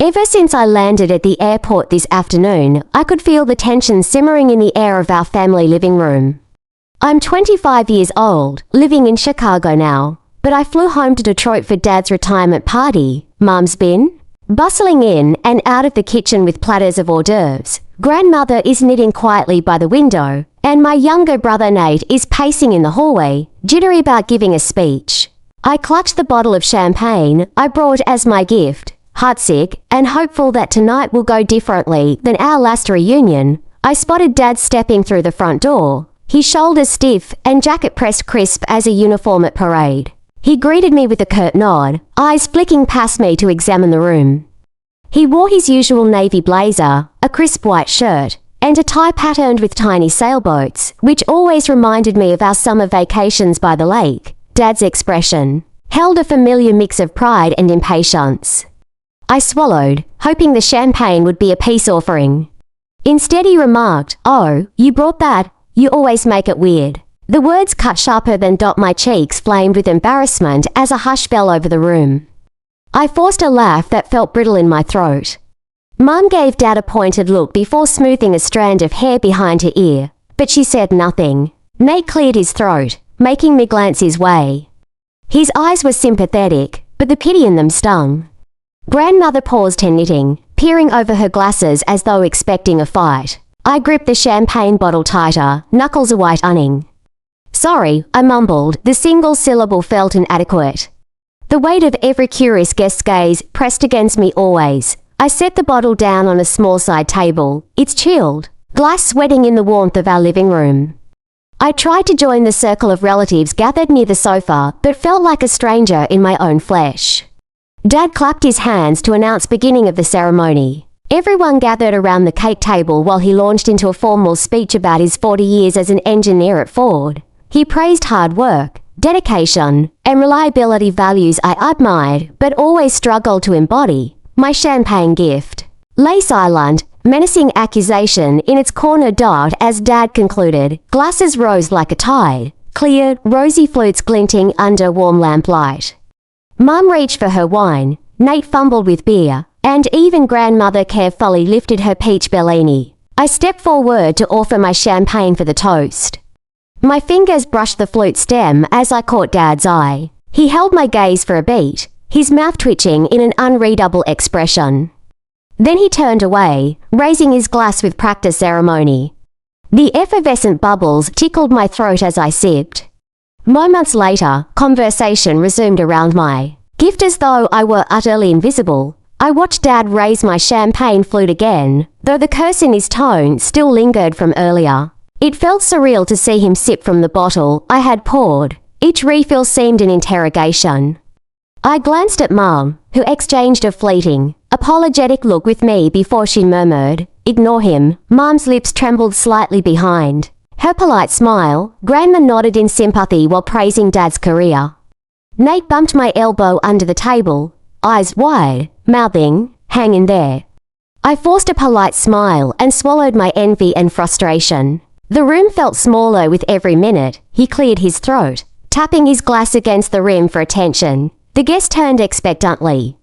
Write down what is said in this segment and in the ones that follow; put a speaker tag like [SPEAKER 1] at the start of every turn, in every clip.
[SPEAKER 1] Ever since I landed at the airport this afternoon, I could feel the tension simmering in the air of our family living room. I'm 25 years old, living in Chicago now, but I flew home to Detroit for Dad's retirement party. Mum's been bustling in and out of the kitchen with platters of hors d'oeuvres. Grandmother is knitting quietly by the window, and my younger brother Nate is pacing in the hallway, jittery about giving a speech. I clutched the bottle of champagne I brought as my gift, heartsick and hopeful that tonight will go differently than our last reunion. I spotted Dad stepping through the front door, his shoulders stiff and jacket pressed crisp as a uniform at parade. He greeted me with a curt nod, eyes flicking past me to examine the room. He wore his usual navy blazer, a crisp white shirt, and a tie patterned with tiny sailboats, which always reminded me of our summer vacations by the lake. Dad's expression held a familiar mix of pride and impatience. I swallowed, hoping the champagne would be a peace offering. Instead he remarked, "Oh, you brought that? You always make it weird." The words cut sharper than my cheeks flamed with embarrassment as a hush fell over the room. I forced a laugh that felt brittle in my throat. Mum gave Dad a pointed look before smoothing a strand of hair behind her ear, but she said nothing. Nate cleared his throat, making me glance his way. His eyes were sympathetic, but the pity in them stung. Grandmother paused her knitting, peering over her glasses as though expecting a fight. I gripped the champagne bottle tighter, knuckles a white unning. "Sorry," I mumbled, the single syllable felt inadequate. The weight of every curious guest's gaze pressed against me always. I set the bottle down on a small side table. It's chilled, glass sweating in the warmth of our living room. I tried to join the circle of relatives gathered near the sofa, but felt like a stranger in my own flesh. Dad clapped his hands to announce beginning of the ceremony. Everyone gathered around the cake table while he launched into a formal speech about his 40 years as an engineer at Ford. He praised hard work, dedication, and reliability, values I admired but always struggled to embody. My champagne gift lay silent, menacing accusation in its corner dot as Dad concluded. Glasses rose like a tide, clear, rosy flutes glinting under warm lamplight. Mum reached for her wine, Nate fumbled with beer, and even Grandmother carefully lifted her peach Bellini. I stepped forward to offer my champagne for the toast. My fingers brushed the flute stem as I caught Dad's eye. He held my gaze for a beat, his mouth twitching in an unreadable expression. Then he turned away, raising his glass with practiced ceremony. The effervescent bubbles tickled my throat as I sipped. Moments later, conversation resumed around my gift as though I were utterly invisible. I watched Dad raise my champagne flute again, though the curse in his tone still lingered from earlier. It felt surreal to see him sip from the bottle I had poured. Each refill seemed an interrogation. I glanced at Mum, who exchanged a fleeting, apologetic look with me before she murmured, "Ignore him." Mum's lips trembled slightly behind her polite smile. Grandma nodded in sympathy while praising Dad's career. Nate bumped my elbow under the table, eyes wide, mouthing, "Hang in there." I forced a polite smile and swallowed my envy and frustration. The room felt smaller with every minute. He cleared his throat, tapping his glass against the rim for attention. The guest turned expectantly.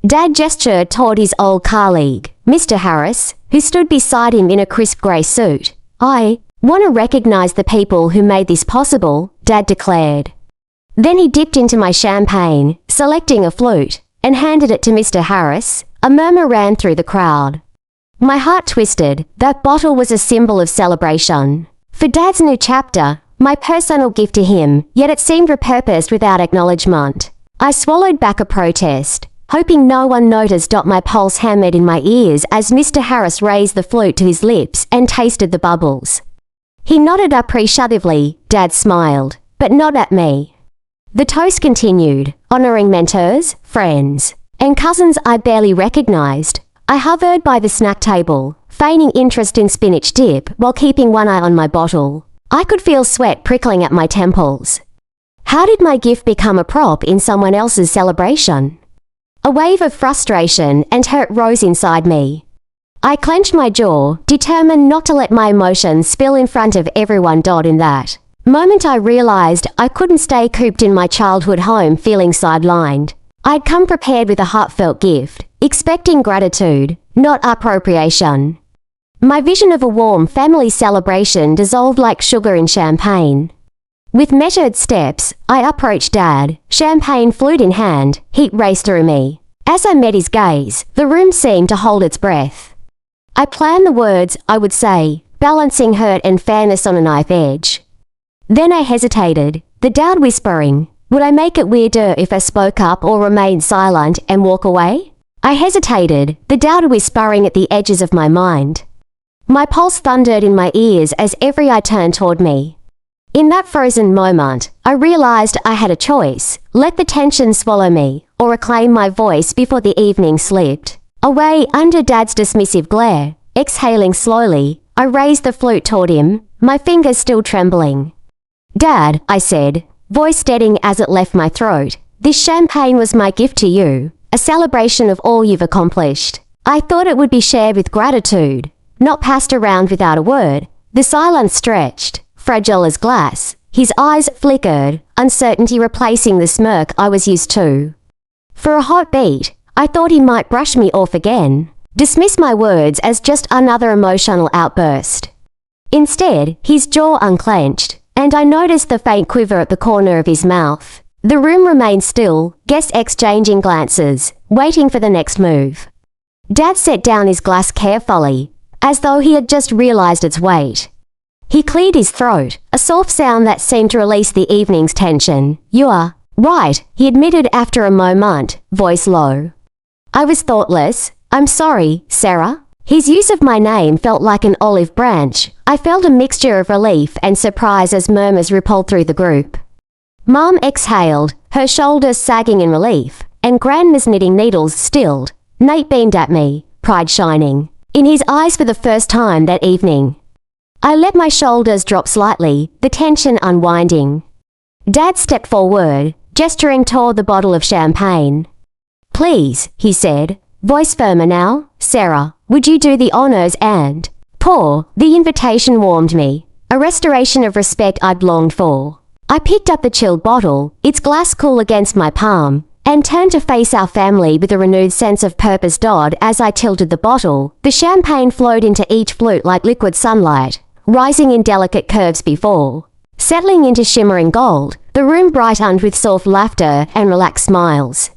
[SPEAKER 1] Dad gestured toward his old colleague, Mr. Harris, who stood beside him in a crisp grey suit. "I want to recognize the people who made this possible," Dad declared. Then he dipped into my champagne, selecting a flute, and handed it to Mr. Harris. A murmur ran through the crowd. My heart twisted. That bottle was a symbol of celebration. For Dad's new chapter, my personal gift to him, yet it seemed repurposed without acknowledgement. I swallowed back a protest, hoping no one noticed. My pulse hammered in my ears as Mr. Harris raised the flute to his lips and tasted the bubbles. He nodded appreciatively. Dad smiled, but not at me. The toast continued, honoring mentors, friends, and cousins I barely recognized. I hovered by the snack table, feigning interest in spinach dip while keeping one eye on my bottle. I could feel sweat prickling at my temples. How did my gift become a prop in someone else's celebration? A wave of frustration and hurt rose inside me. I clenched my jaw, determined not to let my emotions spill in front of everyone. In that moment I realized I couldn't stay cooped in my childhood home feeling sidelined. I'd come prepared with a heartfelt gift. expecting gratitude, not appropriation. My vision of a warm family celebration dissolved like sugar in champagne. With measured steps, I approached Dad, champagne flute in hand. Heat raced through me. As I met his gaze, the room seemed to hold its breath. I planned the words I would say, balancing hurt and fairness on a knife edge. Then I hesitated, the doubt whispering, would I make it weirder if I spoke up or remained silent and walk away? I hesitated, the doubt whispering at the edges of my mind. My pulse thundered in my ears as every eye turned toward me. In that frozen moment, I realized I had a choice, let the tension swallow me, or reclaim my voice before the evening slipped. Away under Dad's dismissive glare, exhaling slowly, I raised the flute toward him, my fingers still trembling. Dad, I said, voice steadying as it left my throat, this champagne was my gift to you, a celebration of all you've accomplished. I thought it would be shared with gratitude, not passed around without a word. The silence stretched, fragile as glass. His eyes flickered, uncertainty replacing the smirk I was used to. For a hot beat, I thought he might brush me off again, dismiss my words as just another emotional outburst. Instead, his jaw unclenched, and I noticed the faint quiver at the corner of his mouth. The room remained still, guests exchanging glances, waiting for the next move. Dad set down his glass carefully, as though he had just realized its weight. He cleared his throat, a soft sound that seemed to release the evening's tension. You are right, he admitted after a moment, voice low. I was thoughtless. I'm sorry, Sarah. His use of my name felt like an olive branch. I felt a mixture of relief and surprise as murmurs rippled through the group. Mom exhaled, her shoulders sagging in relief, and Grandma's knitting needles stilled. Nate beamed at me, pride shining in his eyes for the first time that evening. I let my shoulders drop slightly, the tension unwinding. Dad stepped forward, gesturing toward the bottle of champagne. Please, he said, voice firmer now, Sarah, would you do the honors and pour? The invitation warmed me, a restoration of respect I'd longed for. I picked up the chilled bottle, its glass cool against my palm, and turned to face our family with a renewed sense of purpose. As I tilted the bottle, the champagne flowed into each flute like liquid sunlight, rising in delicate curves before settling into shimmering gold, the room brightened with soft laughter and relaxed smiles.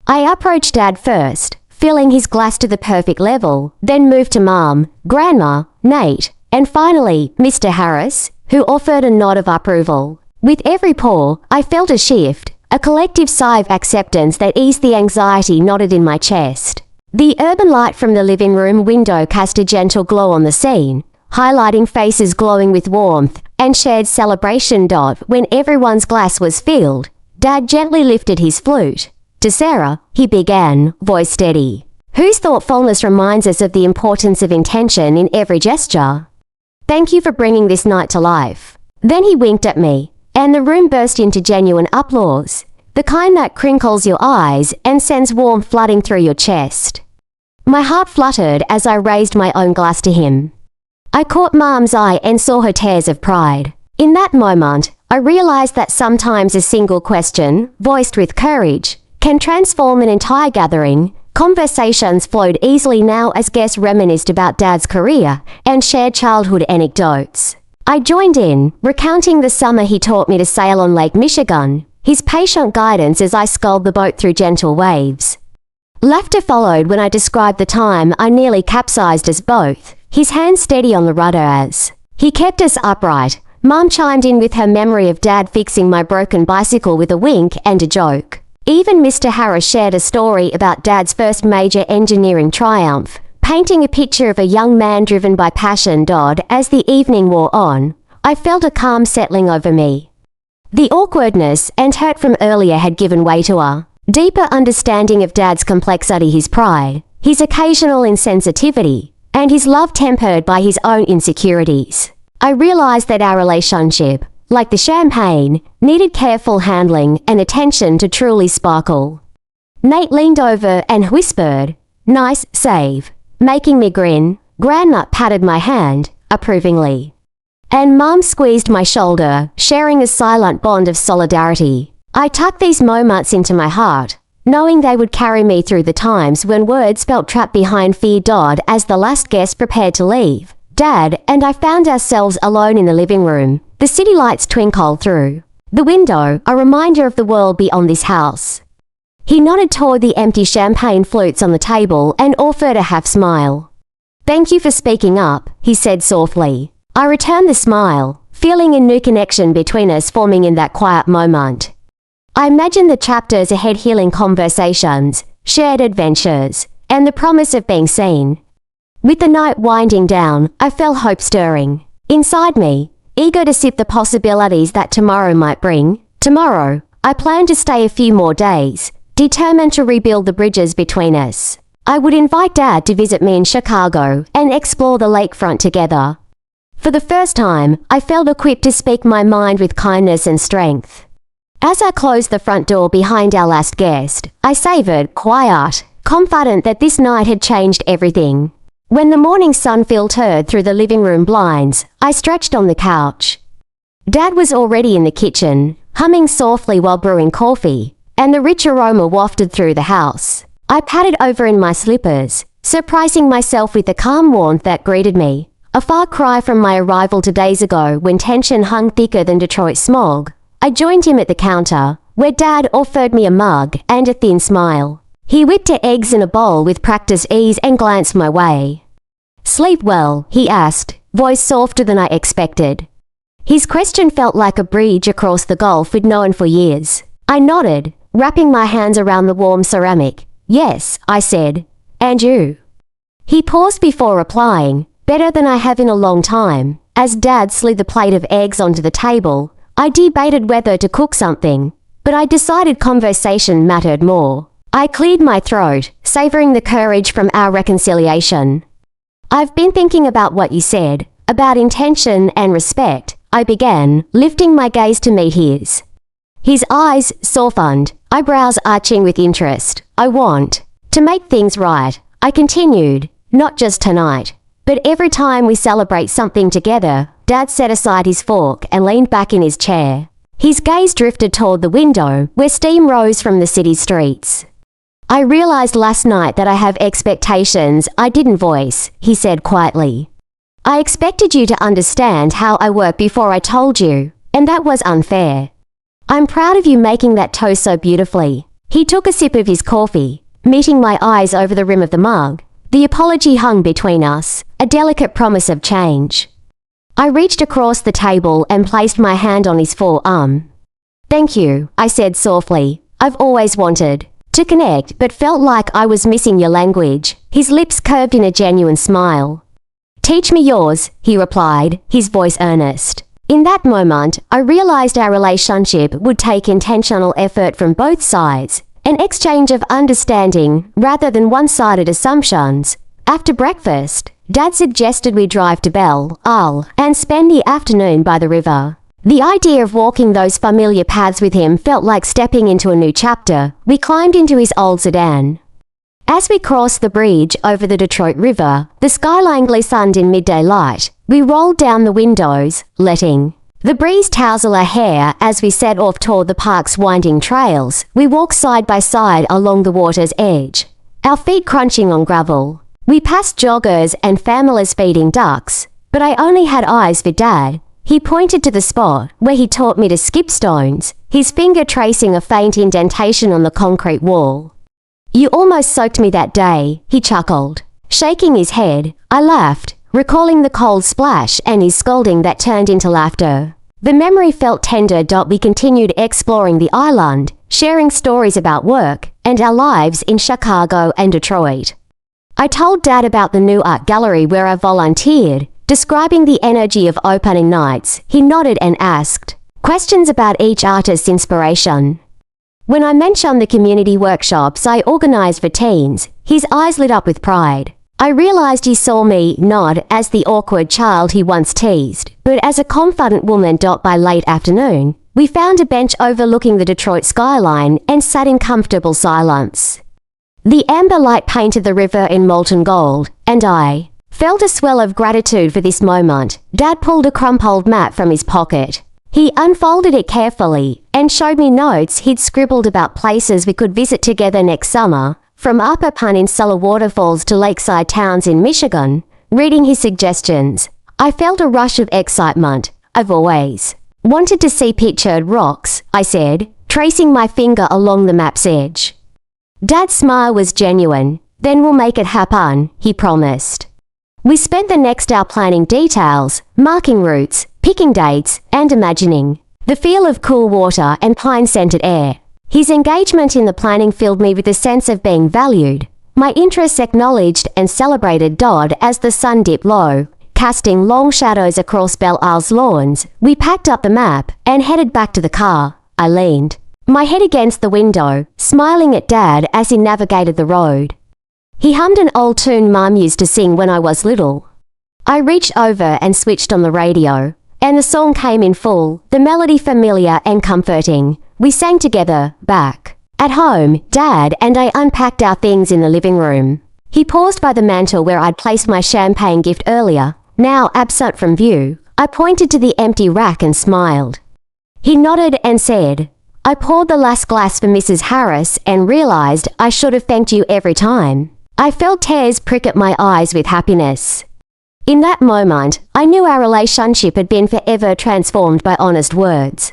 [SPEAKER 1] I approached Dad first, filling his glass to the perfect level, then moved to Mom, Grandma, Nate, and finally, Mr. Harris, who offered a nod of approval. With every pour, I felt a shift, a collective sigh of acceptance that eased the anxiety knotted in my chest. The urban light from the living room window cast a gentle glow on the scene, highlighting faces glowing with warmth and shared celebration. When everyone's glass was filled, Dad gently lifted his flute. To Sarah, he began, voice steady, whose thoughtfulness reminds us of the importance of intention in every gesture. Thank you for bringing this night to life. Then he winked at me, and the room burst into genuine applause, the kind that crinkles your eyes and sends warmth flooding through your chest. My heart fluttered as I raised my own glass to him. I caught Mom's eye and saw her tears of pride. In that moment, I realized that sometimes a single question, voiced with courage, can transform an entire gathering. Conversations flowed easily now as guests reminisced about Dad's career and shared childhood anecdotes. I joined in, recounting the summer he taught me to sail on Lake Michigan, his patient guidance as I sculled the boat through gentle waves. Laughter followed when I described the time I nearly capsized us both, his hand steady on the rudder as he kept us upright. Mom chimed in with her memory of Dad fixing my broken bicycle with a wink and a joke. Even Mr. Harris shared a story about Dad's first major engineering triumph, painting a picture of a young man driven by passion. As the evening wore on, I felt a calm settling over me. The awkwardness and hurt from earlier had given way to a deeper understanding of Dad's complexity, his pride, his occasional insensitivity, and his love tempered by his own insecurities. I realized that our relationship, like the champagne, needed careful handling and attention to truly sparkle. Nate leaned over and whispered, "Nice save," making me grin. Grandma patted my hand, approvingly. And Mom squeezed my shoulder, sharing a silent bond of solidarity. I tucked these moments into my heart, knowing they would carry me through the times when words felt trapped behind fear. As the last guest prepared to leave, Dad and I found ourselves alone in the living room. The city lights twinkled through the window, a reminder of the world beyond this house. He nodded toward the empty champagne flutes on the table and offered a half smile. "Thank you for speaking up," he said softly. I returned the smile, feeling a new connection between us forming in that quiet moment. I imagined the chapters ahead, healing conversations, shared adventures, and the promise of being seen. With the night winding down, I felt hope stirring inside me, eager to sip the possibilities that tomorrow might bring. Tomorrow, I planned to stay a few more days, determined to rebuild the bridges between us. I would invite Dad to visit me in Chicago and explore the lakefront together. For the first time, I felt equipped to speak my mind with kindness and strength. As I closed the front door behind our last guest, I savored quiet, confident that this night had changed everything. When the morning sun filtered through the living room blinds, I stretched on the couch. Dad was already in the kitchen, humming softly while brewing coffee, and the rich aroma wafted through the house. I padded over in my slippers, surprising myself with the calm warmth that greeted me, a far cry from my arrival 2 days ago when tension hung thicker than Detroit smog. I joined him at the counter, where Dad offered me a mug and a thin smile. He whipped eggs in a bowl with practiced ease and glanced my way. "Sleep well?" he asked, voice softer than I expected. His question felt like a bridge across the gulf we'd known for years. I nodded, wrapping my hands around the warm ceramic. "Yes," I said. "And you?" He paused before replying, "Better than I have in a long time." As Dad slid the plate of eggs onto the table, I debated whether to cook something, but I decided conversation mattered more. I cleared my throat, savoring the courage from our reconciliation. "I've been thinking about what you said, about intention and respect," I began, lifting my gaze to meet his. His eyes softened, eyebrows arching with interest. "I want to make things right," I continued, "not just tonight, but every time we celebrate something together." Dad set aside his fork and leaned back in his chair. His gaze drifted toward the window, where steam rose from the city streets. "I realized last night that I have expectations I didn't voice," he said quietly. "I expected you to understand how I work before I told you, and that was unfair. I'm proud of you making that toast so beautifully." He took a sip of his coffee, meeting my eyes over the rim of the mug. The apology hung between us, a delicate promise of change. I reached across the table and placed my hand on his forearm. "Thank you," I said softly. "I've always wanted to connect but felt like I was missing your language." His lips curved in a genuine smile. "Teach me yours," he replied, his voice earnest. In that moment, I realized our relationship would take intentional effort from both sides, an exchange of understanding rather than one-sided assumptions. After breakfast, Dad suggested we drive to Belle Isle and spend the afternoon by the river. The idea of walking those familiar paths with him felt like stepping into a new chapter. We climbed into his old sedan. As we crossed the bridge over the Detroit River, the skyline glistened in midday light. We rolled down the windows, letting the breeze tousle our hair as we set off toward the park's winding trails. We walked side by side along the water's edge, our feet crunching on gravel. We passed joggers and families feeding ducks, but I only had eyes for Dad. He pointed to the spot where he taught me to skip stones, his finger tracing a faint indentation on the concrete wall. "You almost soaked me that day," he chuckled. Shaking his head, I laughed, recalling the cold splash and his scolding that turned into laughter. The memory felt tender. We continued exploring the island, sharing stories about work and our lives in Chicago and Detroit. I told Dad about the new art gallery where I volunteered, describing the energy of opening nights. He nodded and asked questions about each artist's inspiration. When I mentioned the community workshops I organized for teens, his eyes lit up with pride. I realized he saw me not as the awkward child he once teased, but as a confident woman. By late afternoon, we found a bench overlooking the Detroit skyline and sat in comfortable silence. The amber light painted the river in molten gold, and I felt a swell of gratitude for this moment. Dad pulled a crumpled map from his pocket. He unfolded it carefully and showed me notes he'd scribbled about places we could visit together next summer, from Upper Peninsula waterfalls to lakeside towns in Michigan. Reading his suggestions, I felt a rush of excitement. I've always wanted to see pictured rocks, I said, tracing my finger along the map's edge. Dad's smile was genuine. Then we'll make it happen, he promised. We spent the next hour planning details, marking routes, picking dates, and imagining the feel of cool water and pine-scented air. His engagement in the planning filled me with a sense of being valued. My interests acknowledged and celebrated Dodd as the sun dipped low, casting long shadows across Belle Isle's lawns. We packed up the map and headed back to the car. I leaned my head against the window, smiling at Dad as he navigated the road. He hummed an old tune Mum used to sing when I was little. I reached over and switched on the radio, and the song came in full, the melody familiar and comforting. We sang together, back at home. Dad and I unpacked our things in the living room. He paused by the mantel where I'd placed my champagne gift earlier. Now absent from view, I pointed to the empty rack and smiled. He nodded and said, I poured the last glass for Mrs. Harris and realized I should have thanked you every time. I felt tears prick at my eyes with happiness. In that moment, I knew our relationship had been forever transformed by honest words.